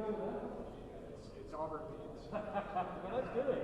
It's Auburn beans. Well, that's good.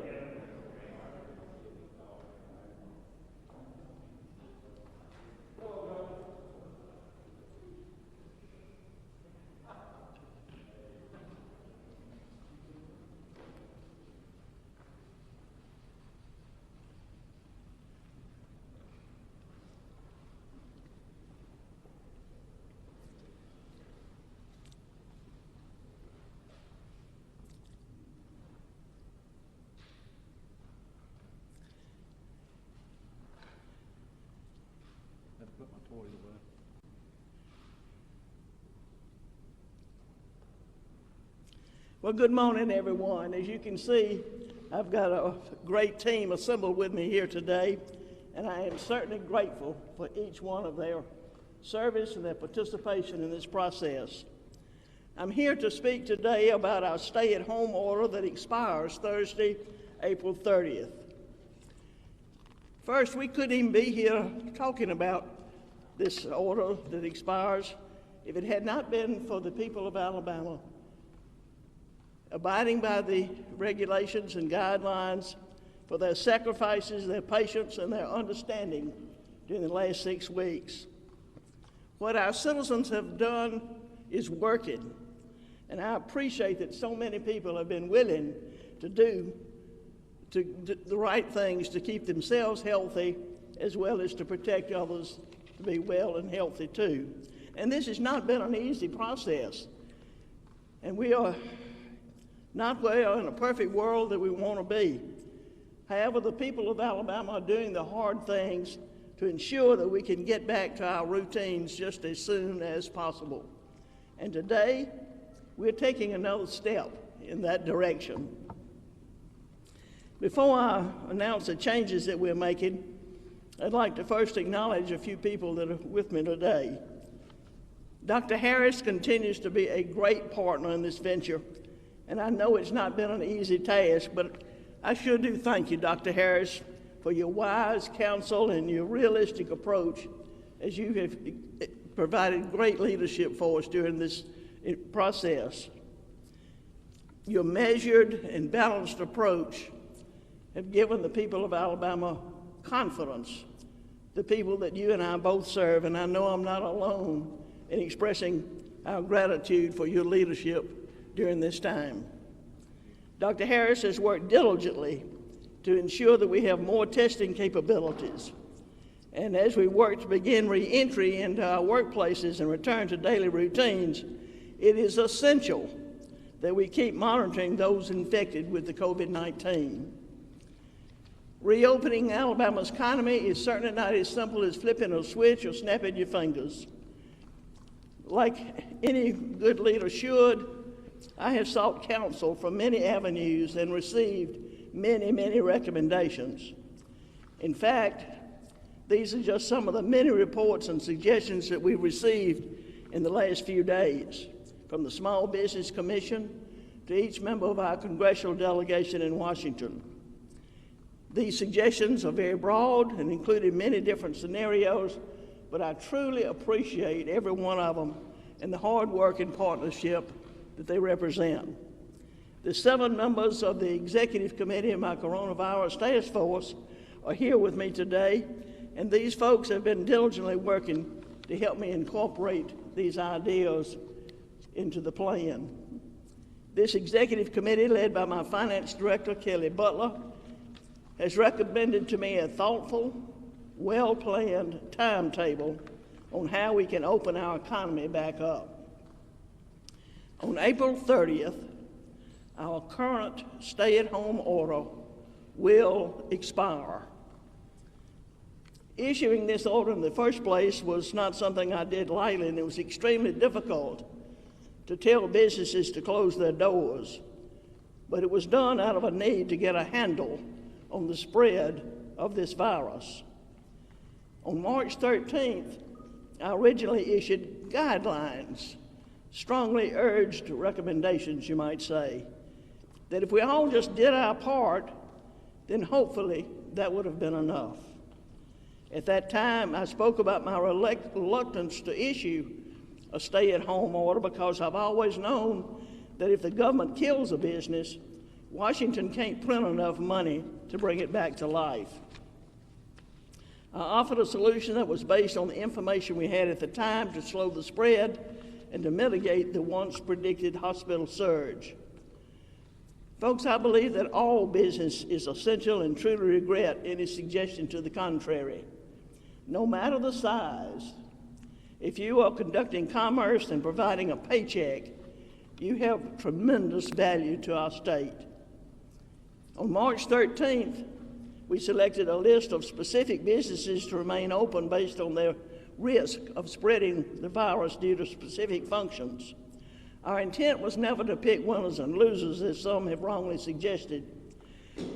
I have to put my toys away. Well, good morning, everyone. As you can see, I've got a great team assembled with me here today, and I am certainly grateful for each one of their service and their participation in this process. I'm here to speak today about our stay-at-home order that expires Thursday, April 30th. First, we couldn't even be here talking about this order that expires if it had not been for the people of Alabama abiding by the regulations and guidelines, for their sacrifices, their patience, and their understanding during the last 6 weeks. What our citizens have done is working, and I appreciate that so many people have been willing to do the right things to keep themselves healthy as well as to protect others to be well and healthy too. And this has not been an easy process, and we are not well in a perfect world that we want to be. However, the people of Alabama are doing the hard things to ensure that we can get back to our routines just as soon as possible. And today, we're taking another step in that direction. Before I announce the changes that we're making, I'd like to first acknowledge a few people that are with me today. Dr. Harris continues to be a great partner in this venture, and I know it's not been an easy task, but I sure do thank you, Dr. Harris, for your wise counsel and your realistic approach as you have provided great leadership for us during this process. Your measured and balanced approach have given the people of Alabama confidence, the people that you and I both serve, and I know I'm not alone in expressing our gratitude for your leadership during this time. Dr. Harris has worked diligently to ensure that we have more testing capabilities. And as we work to begin re-entry into our workplaces and return to daily routines, it is essential that we keep monitoring those infected with the COVID-19. Reopening Alabama's economy is certainly not as simple as flipping a switch or snapping your fingers. Like any good leader should, I have sought counsel from many avenues and received many recommendations. In fact, these are just some of the many reports and suggestions that we've received in the last few days, from the Small Business Commission to each member of our congressional delegation in Washington. These suggestions are very broad and included many different scenarios, but I truly appreciate every one of them and the hard work and partnership that they represent. The 7 members of the executive committee of my coronavirus task force are here with me today, and these folks have been diligently working to help me incorporate these ideas into the plan. This executive committee, led by my finance director, Kelly Butler, has recommended to me a thoughtful, well-planned timetable on how we can open our economy back up. On April 30th, our current stay-at-home order will expire. Issuing this order in the first place was not something I did lightly, and it was extremely difficult to tell businesses to close their doors, but it was done out of a need to get a handle on the spread of this virus. On March 13th, I originally issued guidelines, strongly urged recommendations, you might say, that if we all just did our part, then hopefully that would have been enough. At that time, I spoke about my reluctance to issue a stay-at-home order because I've always known that if the government kills a business, Washington can't print enough money to bring it back to life. I offered a solution that was based on the information we had at the time to slow the spread and to mitigate the once predicted hospital surge. Folks, I believe that all business is essential and truly regret any suggestion to the contrary. No matter the size, if you are conducting commerce and providing a paycheck, you have tremendous value to our state. On March 13th, we selected a list of specific businesses to remain open based on their risk of spreading the virus due to specific functions. Our intent was never to pick winners and losers, as some have wrongly suggested.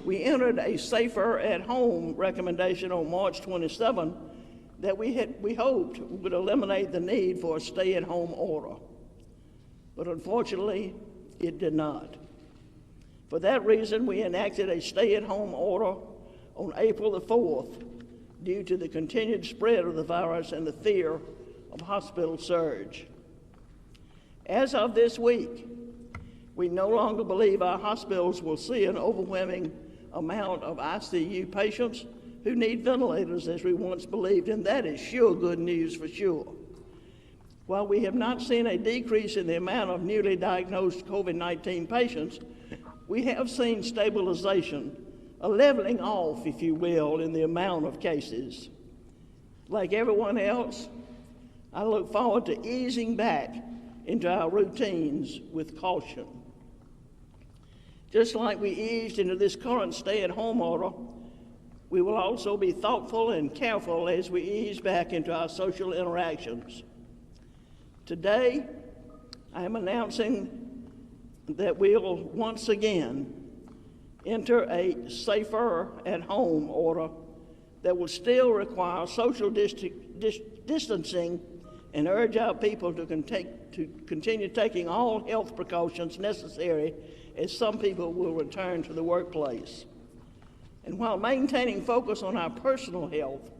We entered a safer at home recommendation on March 27 that we hoped would eliminate the need for a stay-at-home order. But unfortunately, it did not. For that reason, we enacted a stay-at-home order on April the 4th due to the continued spread of the virus and the fear of hospital surge. As of this week, we no longer believe our hospitals will see an overwhelming amount of ICU patients who need ventilators as we once believed, and that is sure good news for sure. While we have not seen a decrease in the amount of newly diagnosed COVID-19 patients, we have seen stabilization, a leveling off, if you will, in the amount of cases. Like everyone else, I look forward to easing back into our routines with caution. Just like we eased into this current stay-at-home order, we will also be thoughtful and careful as we ease back into our social interactions. Today, I am announcing that we will once again enter a safer at home order that will still require social distancing and urge our people to continue taking all health precautions necessary as some people will return to the workplace. And while maintaining focus on our personal health,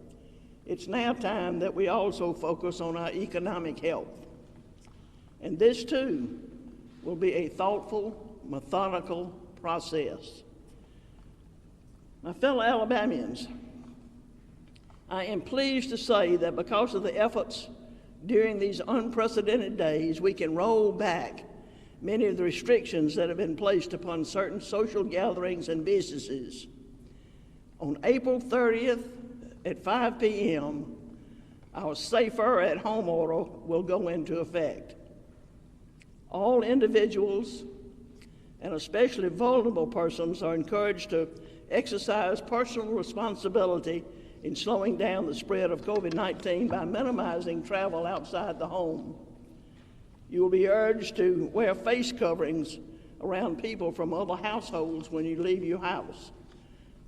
it's now time that we also focus on our economic health. And this too will be a thoughtful, methodical process. My fellow Alabamians, I am pleased to say that because of the efforts during these unprecedented days, we can roll back many of the restrictions that have been placed upon certain social gatherings and businesses. On April 30th at 5 p.m., our safer at home order will go into effect. All individuals, and especially vulnerable persons, are encouraged to exercise personal responsibility in slowing down the spread of COVID-19 by minimizing travel outside the home. You will be urged to wear face coverings around people from other households when you leave your house.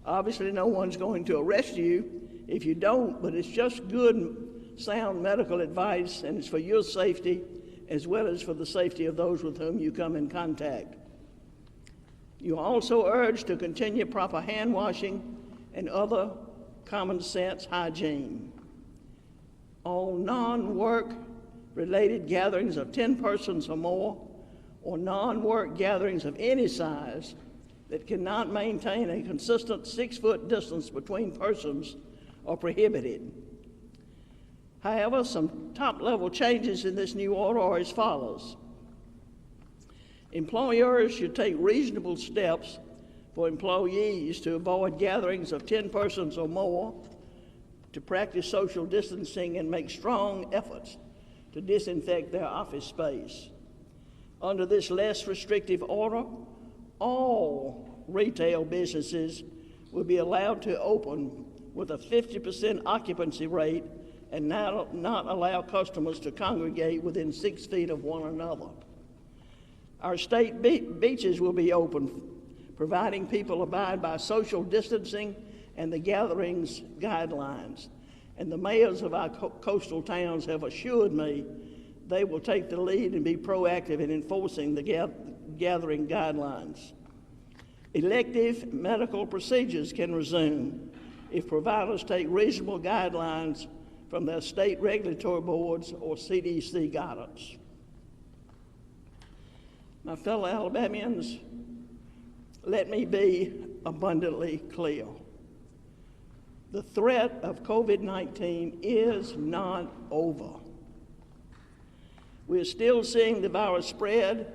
Obviously, no one's going to arrest you if you don't, but it's just good, sound medical advice, and it's for your safety as well as for the safety of those with whom you come in contact. You are also urged to continue proper hand washing and other common sense hygiene. All non-work related gatherings of 10 persons or more, or non-work gatherings of any size that cannot maintain a consistent 6-foot distance between persons are prohibited. However, some top-level changes in this new order are as follows. Employers should take reasonable steps for employees to avoid gatherings of 10 persons or more, to practice social distancing, and make strong efforts to disinfect their office space. Under this less restrictive order, all retail businesses will be allowed to open with a 50% occupancy rate and not allow customers to congregate within 6 feet of one another. Our state beaches will be open, providing people abide by social distancing and the gatherings guidelines. And the mayors of our coastal towns have assured me they will take the lead and be proactive in enforcing the gathering guidelines. Elective medical procedures can resume if providers take reasonable guidelines from their state regulatory boards or CDC guidance. My fellow Alabamians, let me be abundantly clear. The threat of COVID-19 is not over. We're still seeing the virus spread,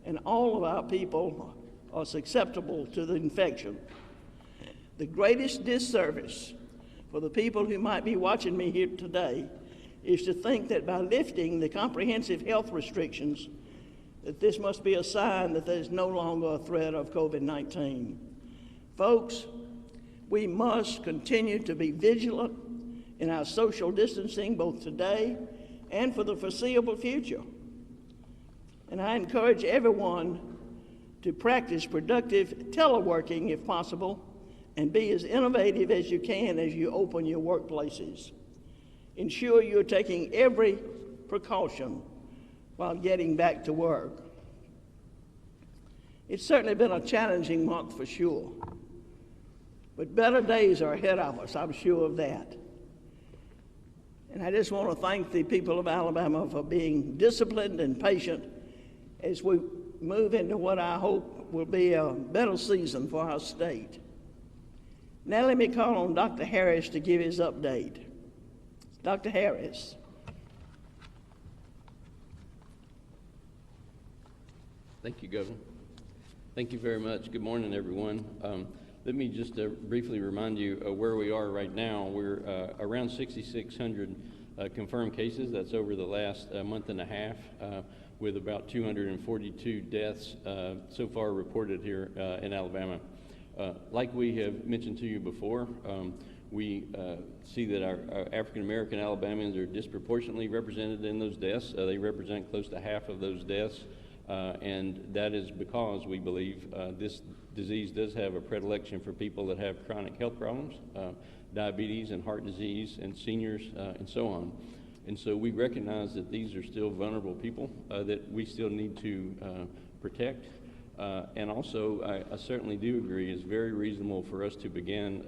and all of our people are susceptible to the infection. The greatest disservice for the people who might be watching me here today is to think that by lifting the comprehensive health restrictions, that this must be a sign that there's no longer a threat of COVID-19. Folks, we must continue to be vigilant in our social distancing both today and for the foreseeable future. And I encourage everyone to practice productive teleworking if possible, and be as innovative as you can as you open your workplaces. Ensure you're taking every precaution while getting back to work. It's certainly been a challenging month for sure, but better days are ahead of us, I'm sure of that. And I just want to thank the people of Alabama for being disciplined and patient as we move into what I hope will be a better season for our state. Now let me call on Dr. Harris to give his update. Dr. Harris. Thank you, Governor. Thank you very much. Good morning, everyone. Let me just briefly remind you where we are right now. We're around 6,600 confirmed cases. That's over the last month and a half, with about 242 deaths so far reported here in Alabama. Like we have mentioned to you before, we see that our African American Alabamians are disproportionately represented in those deaths. They represent close to half of those deaths, and that is because we believe this disease does have a predilection for people that have chronic health problems, diabetes and heart disease, and seniors, and so on. And so we recognize that these are still vulnerable people that we still need to protect. And also, I certainly do agree it's very reasonable for us to begin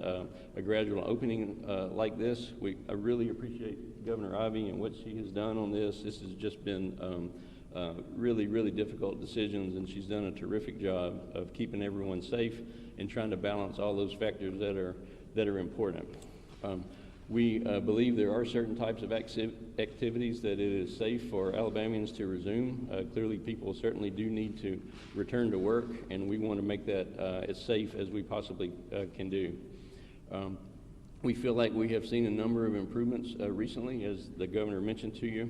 a gradual opening like this. I really appreciate Governor Ivey and what she has done on this. This has just been really, really difficult decisions, and she's done a terrific job of keeping everyone safe and trying to balance all those factors that are important. We believe there are certain types of activities that it is safe for Alabamians to resume. Clearly, people certainly do need to return to work, and we want to make that as safe as we possibly can do. We feel like we have seen a number of improvements recently, as the governor mentioned to you.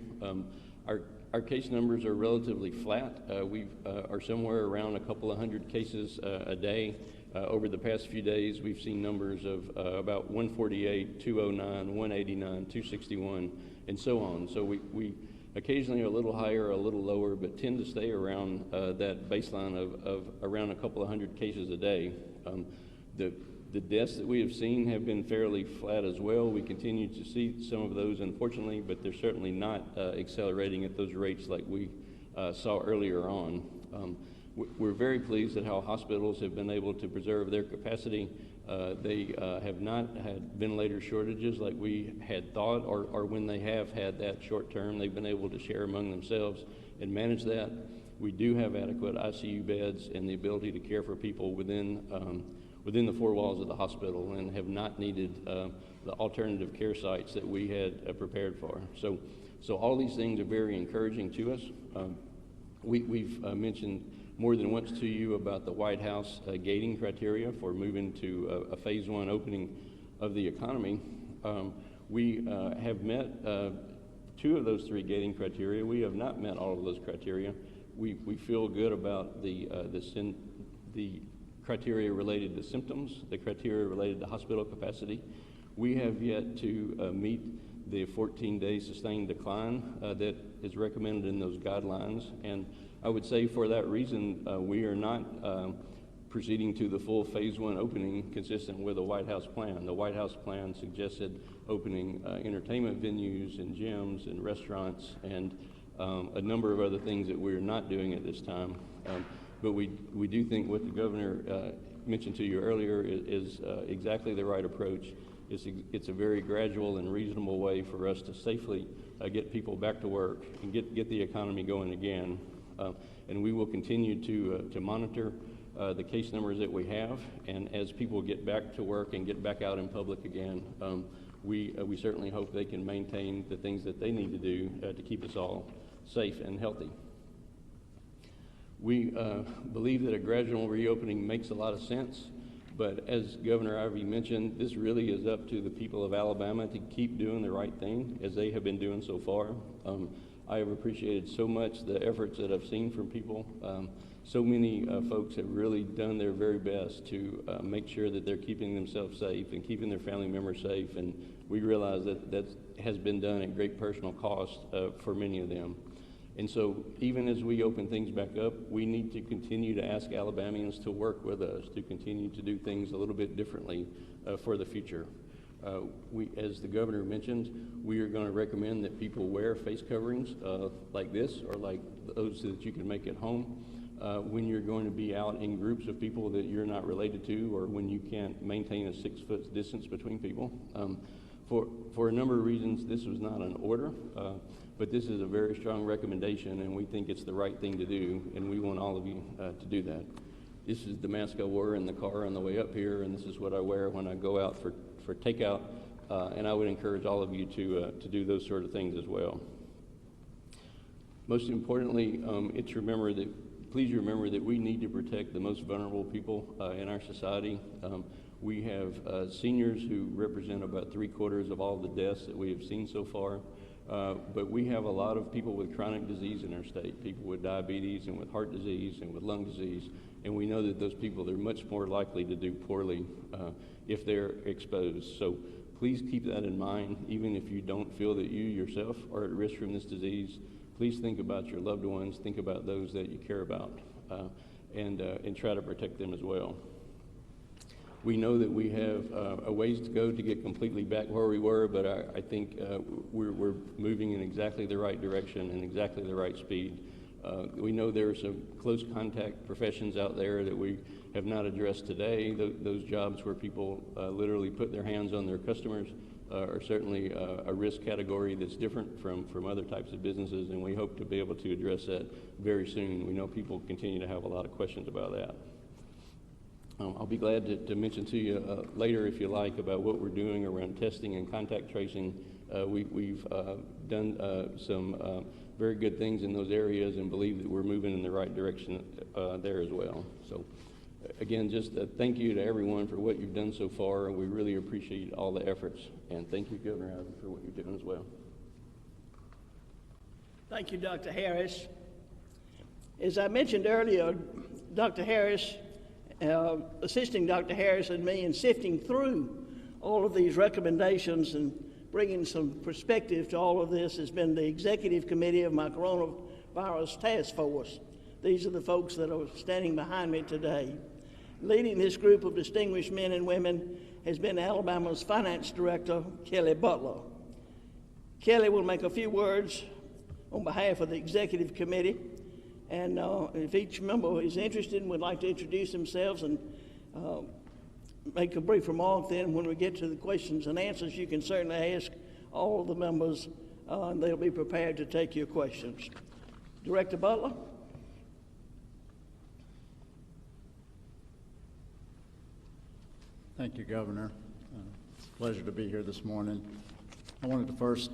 Our case numbers are relatively flat. We are somewhere around a couple of hundred cases a day. Over the past few days, we've seen numbers of about 148, 209, 189, 261, and so on. So we occasionally are a little higher, a little lower, but tend to stay around that baseline of around a couple of hundred cases a day. The deaths that we have seen have been fairly flat as well. We continue to see some of those, unfortunately, but they're certainly not accelerating at those rates like we saw earlier on. We're very pleased at how hospitals have been able to preserve their capacity. They have not had ventilator shortages like we had thought, or when they have had that short term, they've been able to share among themselves and manage that. We do have adequate ICU beds and the ability to care for people within the four walls of the hospital, and have not needed the alternative care sites that we had prepared for. So all these things are very encouraging to us. We've mentioned more than once to you about the White House gating criteria for moving to a phase one opening of the economy. We have met two of those three gating criteria. We have not met all of those criteria. We feel good about the criteria related to symptoms, the criteria related to hospital capacity. We have yet to meet the 14-day sustained decline that is recommended in those guidelines. And I would say for that reason, we are not proceeding to the full phase one opening consistent with the White House plan. The White House plan suggested opening entertainment venues and gyms and restaurants and a number of other things that we're not doing at this time. But we do think what the governor mentioned to you earlier is exactly the right approach. It's a very gradual and reasonable way for us to safely get people back to work and get the economy going again. And we will continue to monitor the case numbers that we have, and as people get back to work and get back out in public again, we certainly hope they can maintain the things that they need to do to keep us all safe and healthy. We believe that a gradual reopening makes a lot of sense, but as Governor Ivey mentioned, this really is up to the people of Alabama to keep doing the right thing as they have been doing so far. I have appreciated so much the efforts that I've seen from people. So many folks have really done their very best to make sure that they're keeping themselves safe and keeping their family members safe, and we realize that has been done at great personal cost for many of them. And so even as we open things back up, we need to continue to ask Alabamians to work with us, to continue to do things a little bit differently for the future. As the governor mentioned, we are going to recommend that people wear face coverings like this or like those that you can make at home when you're going to be out in groups of people that you're not related to, or when you can't maintain a 6-foot distance between people. For a number of reasons, this was not an order, but this is a very strong recommendation, and we think it's the right thing to do, and we want all of you to do that. This is the mask I wore in the car on the way up here, and this is what I wear when I go out for takeout, and I would encourage all of you to do those sort of things as well. Most importantly, please remember that we need to protect the most vulnerable people in our society. We have seniors who represent about 3/4 of all the deaths that we have seen so far. But we have a lot of people with chronic disease in our state, people with diabetes and with heart disease and with lung disease, and we know that those people are much more likely to do poorly if they're exposed. So please keep that in mind, even if you don't feel that you yourself are at risk from this disease. Please think about your loved ones, think about those that you care about, and try to protect them as well. We know that we have a ways to go to get completely back where we were, but I think we're moving in exactly the right direction and exactly the right speed. We know there are some close contact professions out there that we have not addressed today. Those jobs where people literally put their hands on their customers are certainly a risk category that's different from other types of businesses, and we hope to be able to address that very soon. We know people continue to have a lot of questions about that. I'll be glad to mention to you later, if you like, about what we're doing around testing and contact tracing. We've done some very good things in those areas and believe that we're moving in the right direction there as well. So again, just thank you to everyone for what you've done so far. We really appreciate all the efforts, and thank you, Governor Ivey, for what you're doing as well. Thank you, Dr. Harris. As I mentioned earlier, Dr. Harris, assisting Dr. Harris and me in sifting through all of these recommendations and bringing some perspective to all of this has been the executive committee of my coronavirus task force. These are the folks that are standing behind me today. Leading this group of distinguished men and women has been Alabama's finance director, Kelly Butler. Kelly will make a few words on behalf of the executive committee. And if each member is interested and would like to introduce themselves and make a brief remark, then when we get to the questions and answers, you can certainly ask all of the members, and they'll be prepared to take your questions. Director Butler? Thank you, Governor. It's a pleasure to be here this morning. I wanted to first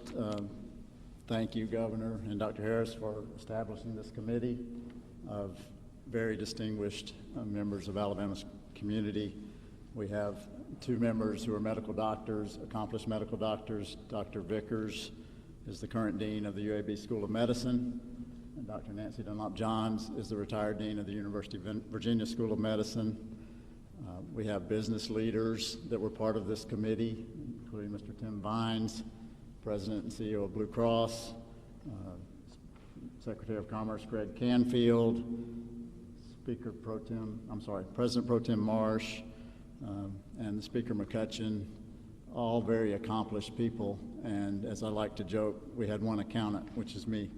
thank you, Governor, and Dr. Harris for establishing this committee of very distinguished members of Alabama's community. We have 2 members who are medical doctors, accomplished medical doctors. Dr. Vickers is the current dean of the UAB School of Medicine, and Dr. Nancy Dunlop-Johns is the retired dean of the University of Virginia School of Medicine. We have business leaders that were part of this committee, including Mr. Tim Vines, President and CEO of Blue Cross, Secretary of Commerce Greg Canfield, President Pro Tem Marsh, and the Speaker McCutcheon, all very accomplished people. And as I like to joke, we had one accountant, which is me.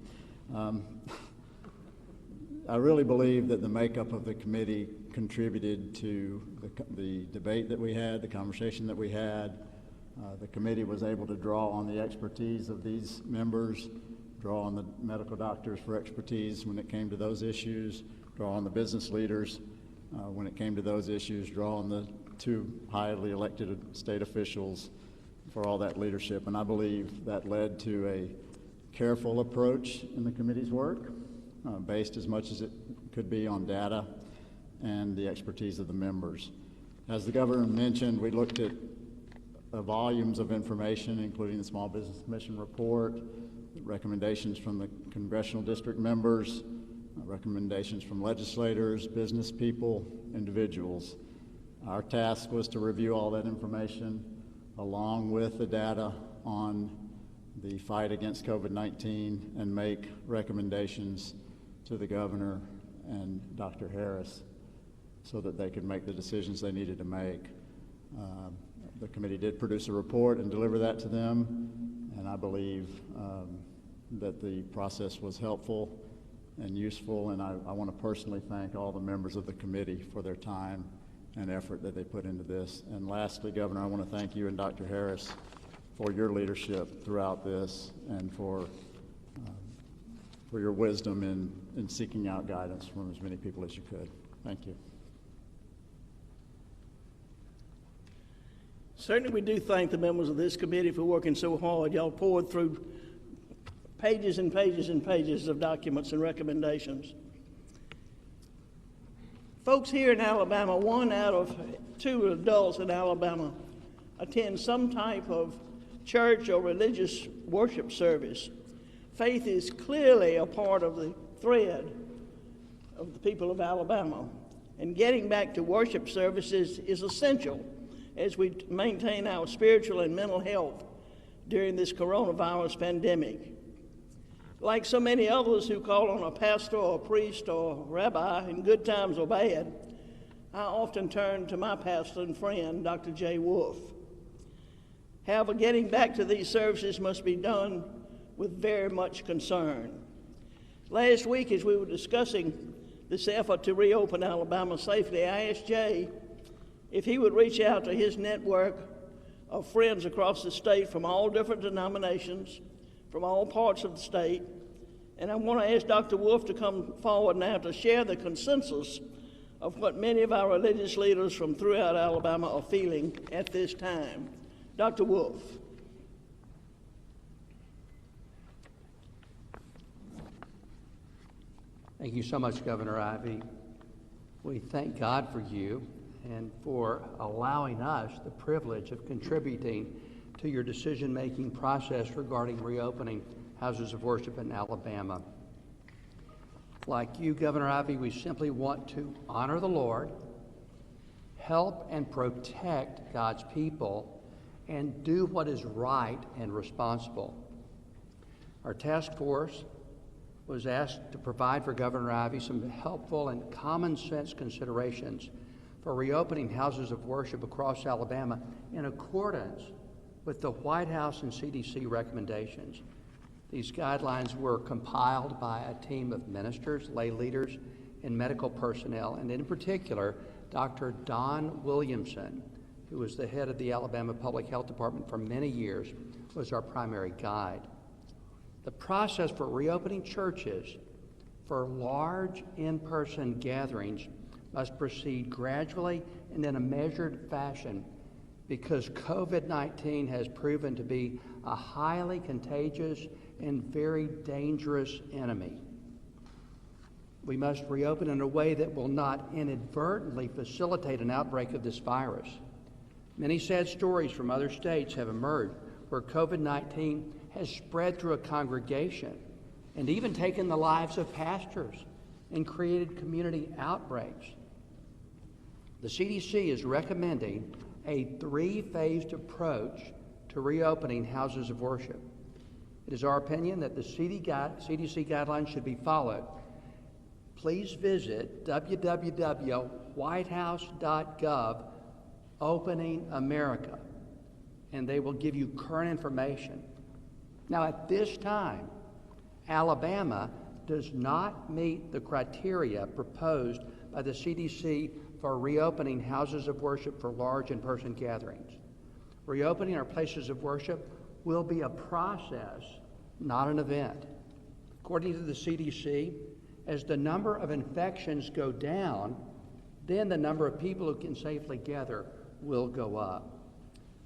I really believe that the makeup of the committee contributed to the debate that we had, the conversation that we had. The committee was able to draw on the expertise of these members draw on the medical doctors for expertise when it came to those issues, draw on the business leaders when it came to those issues, draw on the two highly elected state officials for all that leadership. And I believe that led to a careful approach in the committee's work, based as much as it could be on data and the expertise of the members. As the governor mentioned, we looked at volumes of information, including the Small Business Commission report, recommendations from the congressional district members, recommendations from legislators, business people, individuals. Our task was to review all that information along with the data on the fight against COVID-19 and make recommendations to the governor and Dr. Harris so that they could make the decisions they needed to make. The committee did produce a report and deliver that to them, and I believe that the process was helpful and useful, and I want to personally thank all the members of the committee for their time and effort that they put into this. And lastly, Governor, I want to thank you and Dr. Harris for your leadership throughout this and for your wisdom in seeking out guidance from as many people as you could. Thank you. Certainly we do thank the members of this committee for working so hard. Y'all poured through pages and pages and pages of documents and recommendations. Folks here in Alabama, 1 out of 2 adults in Alabama attend some type of church or religious worship service. Faith is clearly a part of the thread of the people of Alabama, and getting back to worship services is essential as we maintain our spiritual and mental health during this coronavirus pandemic. Like so many others who call on a pastor or a priest or a rabbi in good times or bad, I often turn to my pastor and friend, Dr. J. Wolf. However, getting back to these services must be done with very much concern. Last week, as we were discussing this effort to reopen Alabama safely, I asked Jay if he would reach out to his network of friends across the state from all different denominations, from all parts of the state. And I want to ask Dr. Wolf to come forward now to share the consensus of what many of our religious leaders from throughout Alabama are feeling at this time. Dr. Wolf. Thank you so much, Governor Ivey. We thank God for you and for allowing us the privilege of contributing to your decision-making process regarding reopening houses of worship in Alabama. Like you, Governor Ivey, we simply want to honor the Lord, help and protect God's people, and do what is right and responsible. Our task force was asked to provide for Governor Ivey some helpful and common sense considerations for reopening houses of worship across Alabama in accordance with the White House and CDC recommendations. These guidelines were compiled by a team of ministers, lay leaders, and medical personnel, and in particular, Dr. Don Williamson, who was the head of the Alabama Public Health Department for many years, was our primary guide. The process for reopening churches for large in-person gatherings must proceed gradually and in a measured fashion because COVID-19 has proven to be a highly contagious and very dangerous enemy. We must reopen in a way that will not inadvertently facilitate an outbreak of this virus. Many sad stories from other states have emerged where COVID-19 has spread through a congregation and even taken the lives of pastors and created community outbreaks. The CDC is recommending a 3-phased approach to reopening houses of worship. It is our opinion that the CDC guidelines should be followed. Please visit www.whitehouse.gov Opening America, and they will give you current information. Now, at this time, Alabama does not meet the criteria proposed by the CDC for reopening houses of worship for large in-person gatherings. Reopening our places of worship will be a process, not an event. According to the CDC, as the number of infections go down, then the number of people who can safely gather will go up.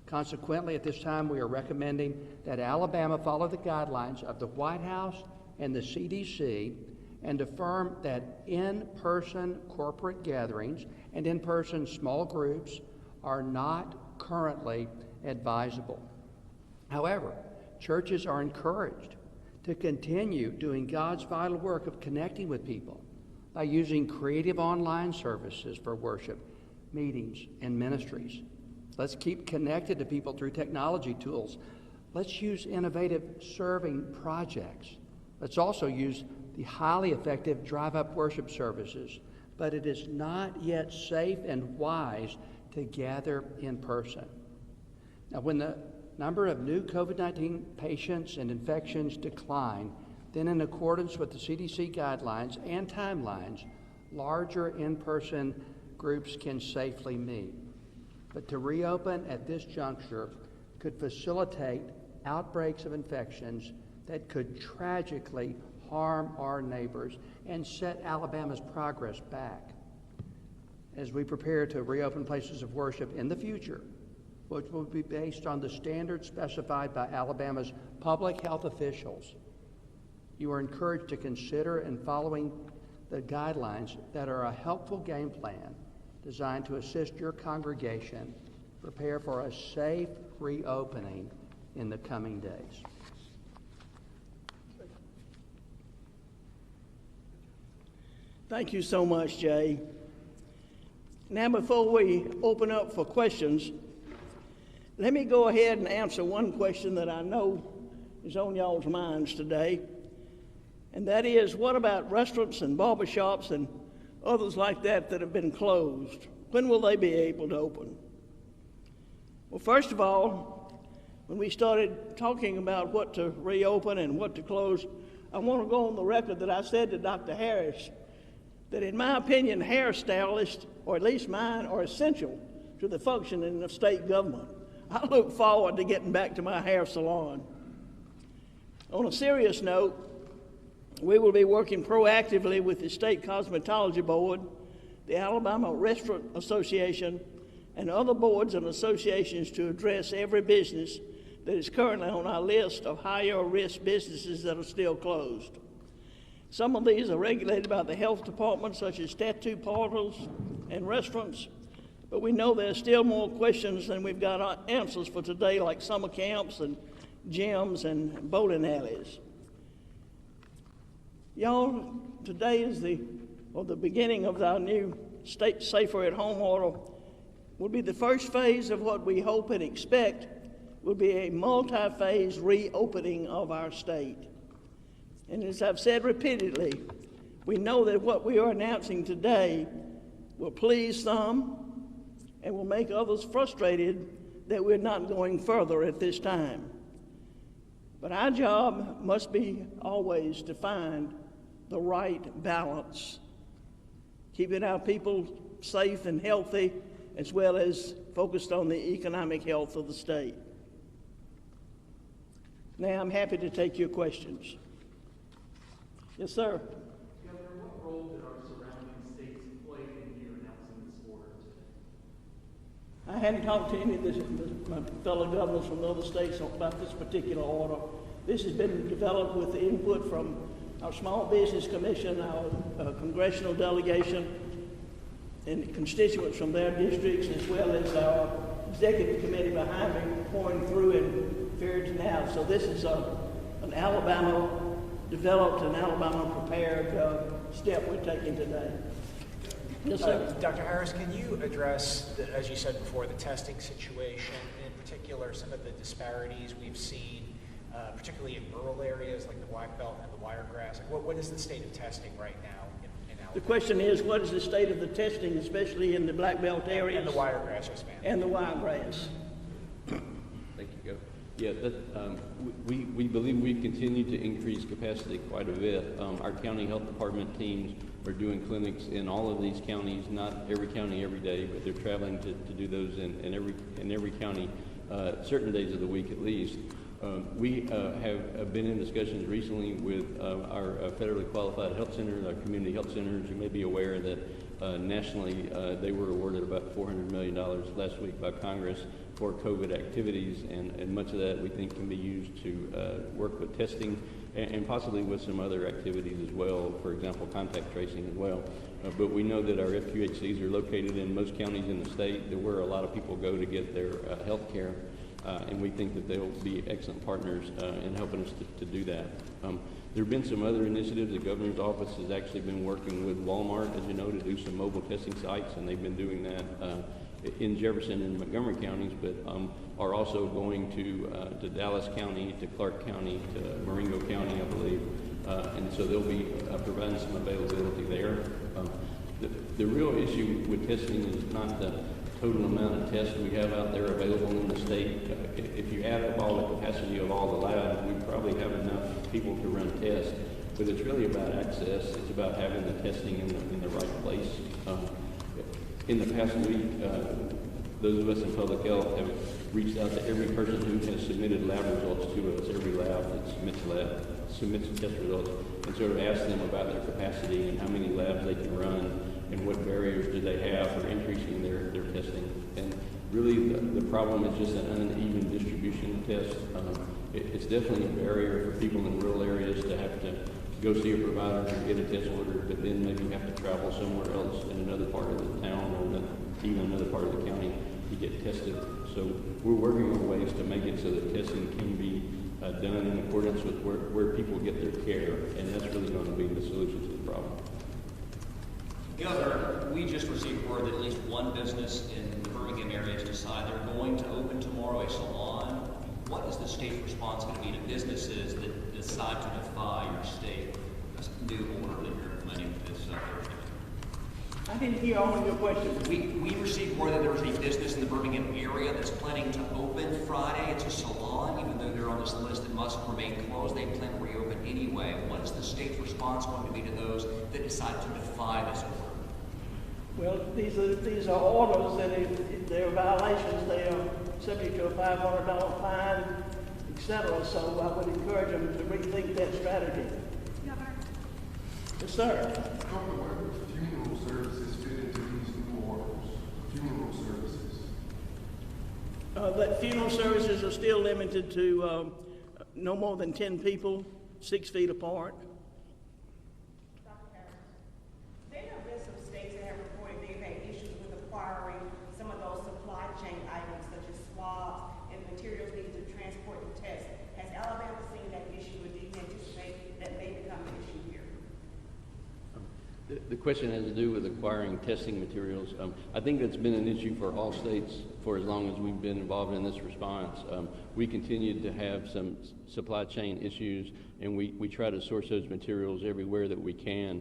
Consequently, at this time, we are recommending that Alabama follow the guidelines of the White House and the CDC and affirm that in-person corporate gatherings and in-person small groups are not currently advisable. However, churches are encouraged to continue doing God's vital work of connecting with people by using creative online services for worship, meetings, and ministries. Let's keep connected to people through technology tools. Let's use innovative serving projects. Let's also use the highly effective drive-up worship services, but it is not yet safe and wise to gather in person. Now, when the number of new COVID-19 patients and infections decline, then in accordance with the CDC guidelines and timelines, larger in-person groups can safely meet. But to reopen at this juncture could facilitate outbreaks of infections that could tragically harm our neighbors and set Alabama's progress back. As we prepare to reopen places of worship in the future, which will be based on the standards specified by Alabama's public health officials, you are encouraged to consider and following the guidelines that are a helpful game plan designed to assist your congregation prepare for a safe reopening in the coming days. Thank you so much, Jay. Now, before we open up for questions, let me go ahead and answer one question that I know is on y'all's minds today, and that is, what about restaurants and barbershops and others like that that have been closed? When will they be able to open? Well, first of all, when we started talking about what to reopen and what to close, I want to go on the record that I said to Dr. Harris that in my opinion, hairstylists, or at least mine, are essential to the functioning of state government. I look forward to getting back to my hair salon. On a serious note, we will be working proactively with the State Cosmetology Board, the Alabama Restaurant Association, and other boards and associations to address every business that is currently on our list of higher risk businesses that are still closed. Some of these are regulated by the health department, such as tattoo parlors and restaurants, but we know there are still more questions than we've got answers for today, like summer camps and gyms and bowling alleys. Y'all, today is the beginning of our new state Safer at Home order. Will be the first phase of what we hope and expect will be a multi-phase reopening of our state. And as I've said repeatedly, we know that what we are announcing today will please some and will make others frustrated that we're not going further at this time. But our job must be always to find the right balance, keeping our people safe and healthy, as well as focused on the economic health of the state. Now I'm happy to take your questions. Yes, sir. Governor, what role did our surrounding states play in you announcing this order today? I hadn't talked to any of my fellow governors from other states about this particular order. This has been developed with the input from our Small Business Commission, our congressional delegation, and constituents from their districts, as well as our executive committee behind me pouring through and fair to now. So this is an Alabama developed and Alabama prepared step we're taking today. Yes, sir. Dr. Harris, can you address, as you said before, the testing situation, in particular some of the disparities we've seen, particularly in rural areas like the Black Belt and the Wiregrass? Like what is the state of testing right now in Alabama? The question is, what is the state of the testing, especially in the Black Belt areas? And the Wiregrass, yes, ma'am. And the Wiregrass. Thank you, Governor. Yeah, we believe we've continued to increase capacity quite a bit. Our county health department teams are doing clinics in all of these counties, not every county every day, but they're traveling to do those in every county certain days of the week at least. We have been in discussions recently with our federally qualified health centers, our community health centers. You may be aware that nationally they were awarded about $400 million last week by Congress for COVID activities, and much of that we think can be used to work with testing and possibly with some other activities as well, for example, contact tracing as well. But we know that our FQHCs are located in most counties in the state, where a lot of people go to get their health care. And we think that they'll be excellent partners in helping us to do that. There have been some other initiatives. The governor's office has actually been working with Walmart, as you know, to do some mobile testing sites, and they've been doing that in Jefferson and Montgomery counties, but are also going to Dallas County, to Clark County, to Marengo County, I believe. And so they'll be providing some availability there. The real issue with testing is not the total amount of tests we have out there available in the state. If you add up all the capacity of all the labs, we probably have enough people to run tests, but it's really about access. It's about having the testing in the right place. In the past week, those of us in public health have reached out to every person who has submitted lab results to us, every lab that submits test results, and sort of asked them about their capacity and how many labs they can run and what barriers do they have for increasing their testing. And really the problem is just an uneven distribution of tests. It's definitely a barrier for people in rural areas to have to go see a provider and get a test order, but then maybe have to travel somewhere else in another part of the town or even another part of the county to get tested. So we're working on ways to make it so that testing can be done in accordance with where people get their care, and that's really going to be the solution to the problem. Governor, we just received word that at least one business in the Birmingham area has decided they're going to open tomorrow a salon. What is the state's response going to be to businesses that decide to defy your state new order that you're implementing this Thursday? I didn't hear all of your questions. We received word that there was a business in the Birmingham area that's planning to open Friday. It's a salon, even though they're on this list that must remain closed. They plan to reopen anyway. What is the state's response going to be to those that decide to defy this order? Well, these are orders that if they're violations, they are subject to a $500 fine, etc. So I would encourage them to rethink that strategy. Governor. Yes, sir. Governor, where would funeral services fit into these new orders? Funeral services. That funeral services are still limited to no more than 10 people, 6 feet apart. Dr. Harris. There have been some states that have reported they've had issues with acquiring some of those supply chain items such as swabs and materials needed to transport the test. Has Alabama seen that issue, or do you anticipate that may become an issue here? The question has to do with acquiring testing materials. I think that's been an issue for all states for as long as we've been involved in this response. We continue to have some supply chain issues, and we try to source those materials everywhere that we can.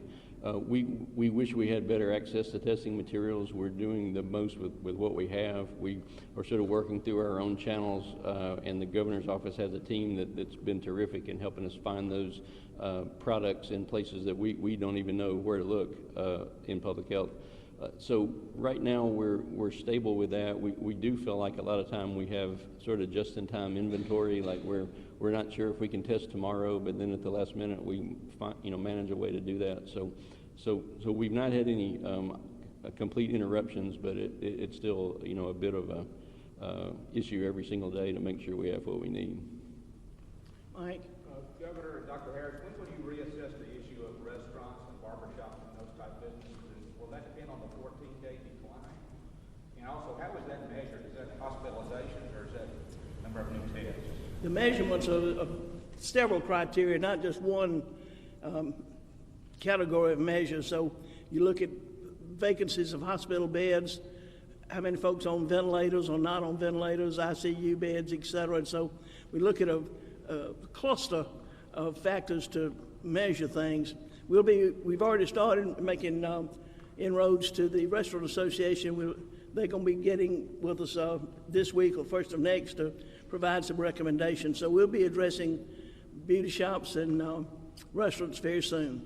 We wish we had better access to testing materials. We're doing the most with what we have. We are sort of working through our own channels, and the governor's office has a team that's been terrific in helping us find those products in places that we don't even know where to look in public health. So right now we're stable with that. We do feel like a lot of time we have sort of just-in-time inventory, like we're not sure if we can test tomorrow, but then at the last minute we manage a way to do that. So we've not had any complete interruptions, but it's still a bit of a issue every single day to make sure we have what we need. Mike? Governor, Dr. Harris, when will you reassess the issue of restaurants and barbershops and those type businesses? Will that depend on the 14-day decline? And also, how is that measured? Is that hospitalizations or is that number of new tests? The measurements are several criteria, not just one category of measures. So you look at vacancies of hospital beds, how many folks on ventilators or not on ventilators, ICU beds, etc. And so we look at a cluster of factors to measure things. We've already started making inroads to the Restaurant Association. They're going to be getting with us this week or first of next to provide some recommendations. So we'll be addressing beauty shops and restaurants very soon.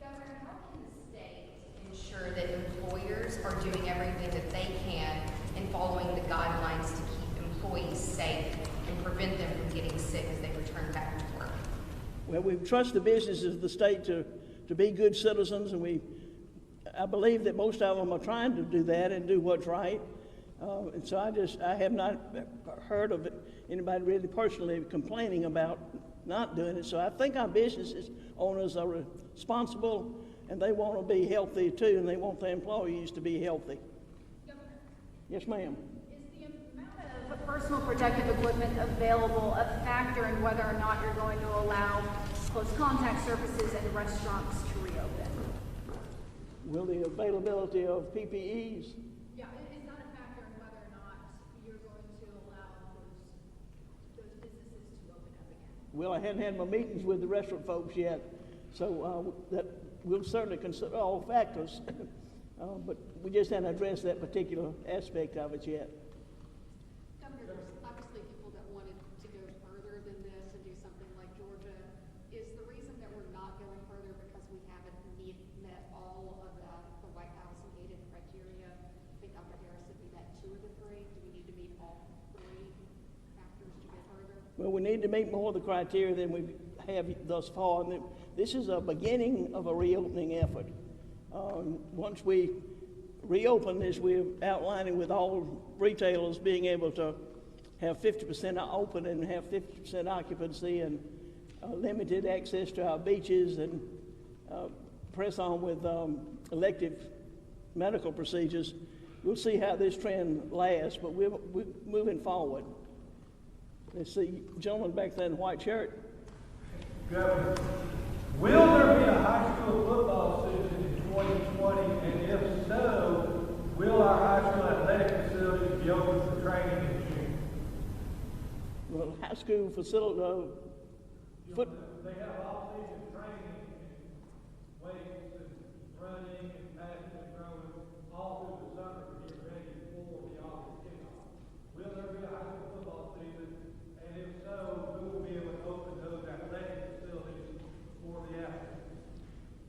Governor, how can the state ensure that employers are doing everything that they can in following the guidelines to keep employees safe and prevent them we trust the businesses of the state to be good citizens, and I believe that most of them are trying to do that and do what's right. And so I have not heard of anybody really personally complaining about not doing it. So I think our businesses owners are responsible, and they want to be healthy too, and they want their employees to be healthy. Governor, Yes, ma'am. is the amount of personal protective equipment available a factor in whether or not you're going to allow close contact surfaces and restaurants to reopen? Will the availability of PPEs? Yeah, is that a factor in whether or not you're going to allow those businesses to open up again? Well, I hadn't had my meetings with the restaurant folks yet, so that we'll certainly consider all factors, but we just haven't addressed that particular aspect of it yet. Governor, there's obviously people that wanted to go further than this and do something like Georgia. Is the reason that we're not going further because we haven't met all of the White House and gated criteria? I think Dr. Harris said we met 2 of the 3. Do we need to meet all 3 factors to go further? Well, we need to meet more of the criteria than we have thus far. And this is a beginning of a reopening effort. Once we reopen this, we're outlining with all retailers being able to have 50% open and have 50% occupancy, and limited access to our beaches, and press on with elective medical procedures. We'll see how this trend lasts, but we're moving forward. Let's see, gentleman back there in the white shirt. Governor, will there be a high school football season in 2020, and if so, will our high school athletic facilities be open for training in June? Well, high school facility, They have all-season training in weights and running and passing and throwing all through the summer to get ready for the August kickoff. Will there be a high school football season, and if so, who will be able to open those athletic facilities for the athletes?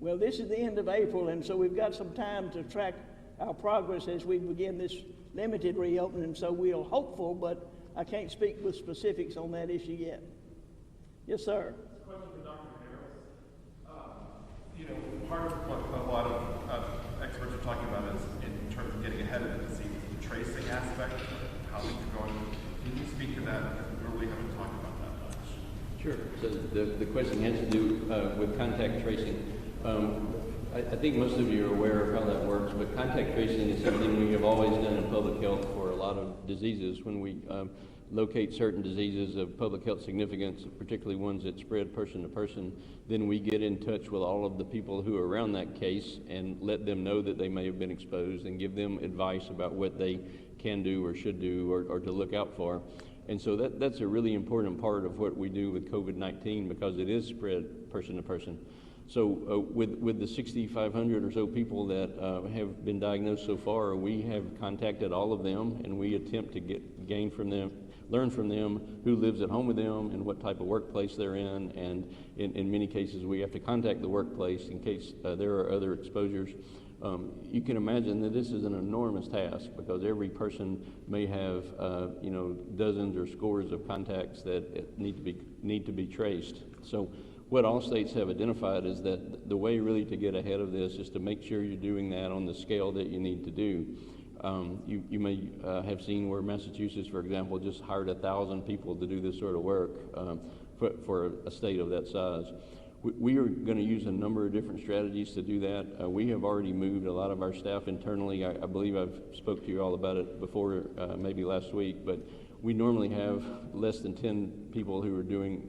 well, this is the end of April, and so we've got some time to track our progress as we begin this limited reopening. So we're hopeful, but I can't speak with specifics on that issue yet. Yes, sir. Question for Dr. Harris. Part of what a lot of experts are talking about is in terms of getting ahead of the disease, the tracing aspect, how things are going. Can you speak to that? Because we really haven't talked about that much. Sure. So the question has to do with contact tracing. I think most of you are aware of how that works, but contact tracing is something we have always done in public health for a lot of diseases. When we locate certain diseases of public health significance, particularly ones that spread person to person, then we get in touch with all of the people who are around that case and let them know that they may have been exposed and give them advice about what they can do or should do or to look out for. And so that's a really important part of what we do with COVID-19 because it is spread person to person. So with the 6,500 or so people that have been diagnosed so far, we have contacted all of them, and we attempt to learn from them who lives at home with them and what type of workplace they're in. And in many cases, we have to contact the workplace in case there are other exposures. You can imagine that this is an enormous task because every person may have dozens or scores of contacts that need to be traced. So what all states have identified is that the way really to get ahead of this is to make sure you're doing that on the scale that you need to do. You may have seen where Massachusetts, for example, just hired 1,000 people to do this sort of work for a state of that size. We are going to use a number of different strategies to do that. We have already moved a lot of our staff internally. I believe I've spoke to you all about it before, maybe last week, but we normally have less than 10 people who are doing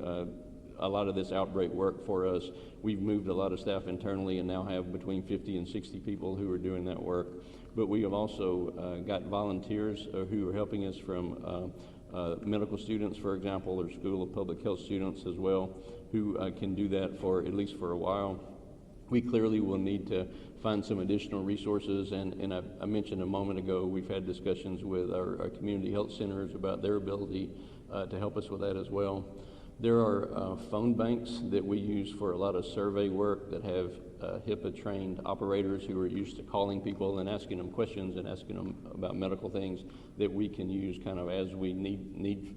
a lot of this outbreak work for us. We've moved a lot of staff internally and now have between 50 and 60 people who are doing that work. But we have also got volunteers who are helping us from medical students, for example, or School of Public Health students as well, who can do that for at least for a while. We clearly will need to find some additional resources, and I mentioned a moment ago, we've had discussions with our community health centers about their ability to help us with that as well. There are phone banks that we use for a lot of survey work that have HIPAA-trained operators who are used to calling people and asking them questions and asking them about medical things that we can use kind of as we need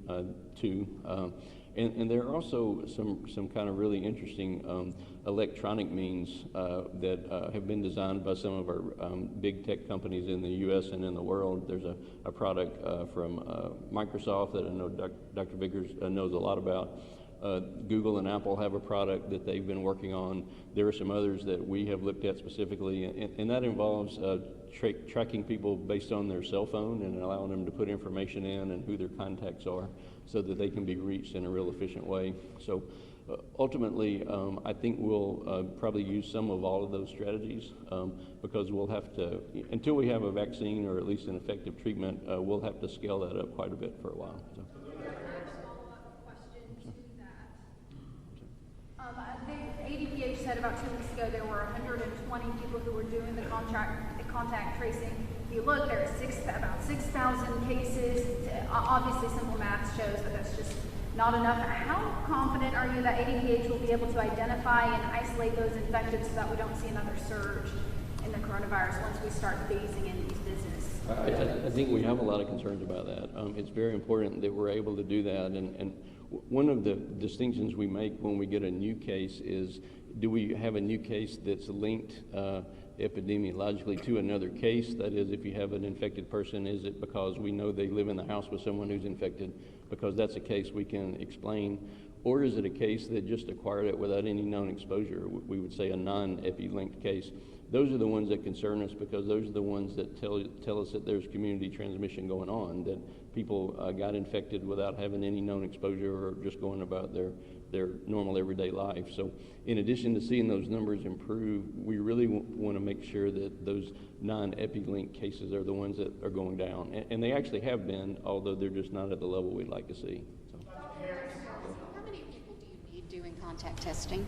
to. And there are also some kind of really interesting electronic means that have been designed by some of our big tech companies in the U.S. and in the world. There's a product from Microsoft that I know Dr. Vickers knows a lot about. Google and Apple have a product that they've been working on. There are some others that we have looked at specifically, and that involves tracking people based on their cell phone and allowing them to put information in and who their contacts are so that they can be reached in a real efficient way. So ultimately, I think we'll probably use some of all of those strategies because we'll have to, until we have a vaccine or at least an effective treatment, we'll have to scale that up quite a bit for a while. So. The ADPH said about 2 weeks ago there were 120 people who were doing the contact tracing. If you look, there are about 6,000 cases. Obviously, simple math shows that that's just not enough. How confident are you that ADPH will be able to identify and isolate those infected so that we don't see another surge in the coronavirus once we start phasing in these businesses? I think we have a lot of concerns about that. It's very important that we're able to do that. And one of the distinctions we make when we get a new case is, do we have a new case that's linked epidemiologically to another case? That is, if you have an infected person, is it because we know they live in the house with someone who's infected? Because that's a case we can explain. Or is it a case that just acquired it without any known exposure? We would say a non-epi linked case. Those are the ones that concern us because those are the ones that tell us that there's community transmission going on, that people got infected without having any known exposure or just going about their normal everyday life. So in addition to seeing those numbers improve, we really want to make sure that those non-epi linked cases are the ones that are going down. And they actually have been, although they're just not at the level we'd like to see. So. How many people do you need doing contact testing?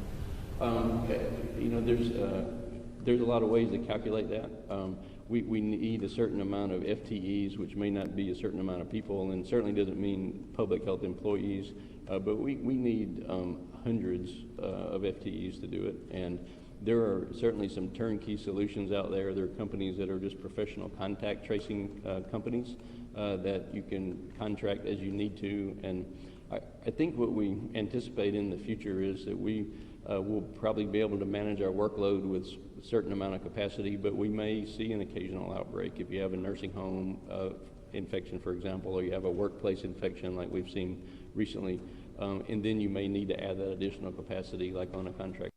There's a lot of ways to calculate that. We need a certain amount of FTEs, which may not be a certain amount of people, and certainly doesn't mean public health employees, but we need hundreds of FTEs to do it. And there are certainly some turnkey solutions out there. There are companies that are just professional contact tracing companies that you can contract as you need to. And I think what we anticipate in the future is that we will probably be able to manage our workload with a certain amount of capacity, but we may see an occasional outbreak. If you have a nursing home infection, for example, or you have a workplace infection like we've seen recently, and then you may need to add that additional capacity like on a contract.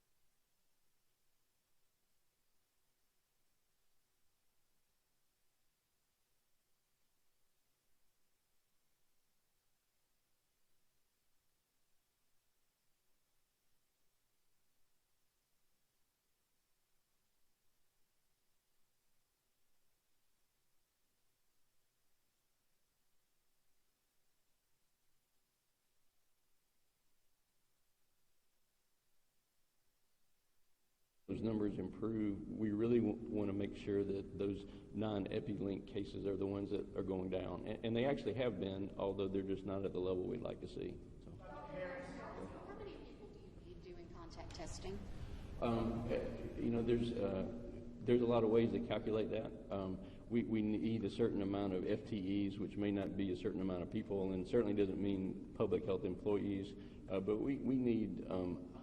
Those numbers improve, we really want to make sure that those non-epi linked cases are the ones that are going down. And they actually have been, although they're just not at the level we'd like to see. So. How many people do you need doing contact testing? There's a lot of ways to calculate that. We need a certain amount of FTEs, which may not be a certain amount of people, and certainly doesn't mean public health employees, but we need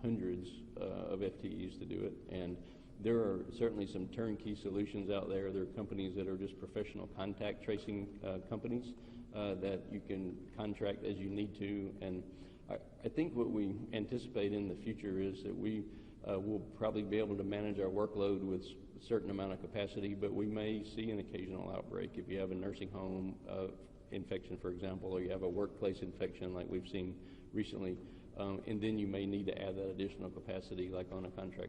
hundreds of FTEs to do it. And there are certainly some turnkey solutions out there. There are companies that are just professional contact tracing companies that you can contract as you need to. And I think what we anticipate in the future is that we will probably be able to manage our workload with a certain amount of capacity, but we may see an occasional outbreak. If you have a nursing home infection, for example, or you have a workplace infection like we've seen recently, and then you may need to add that additional capacity like on a contract.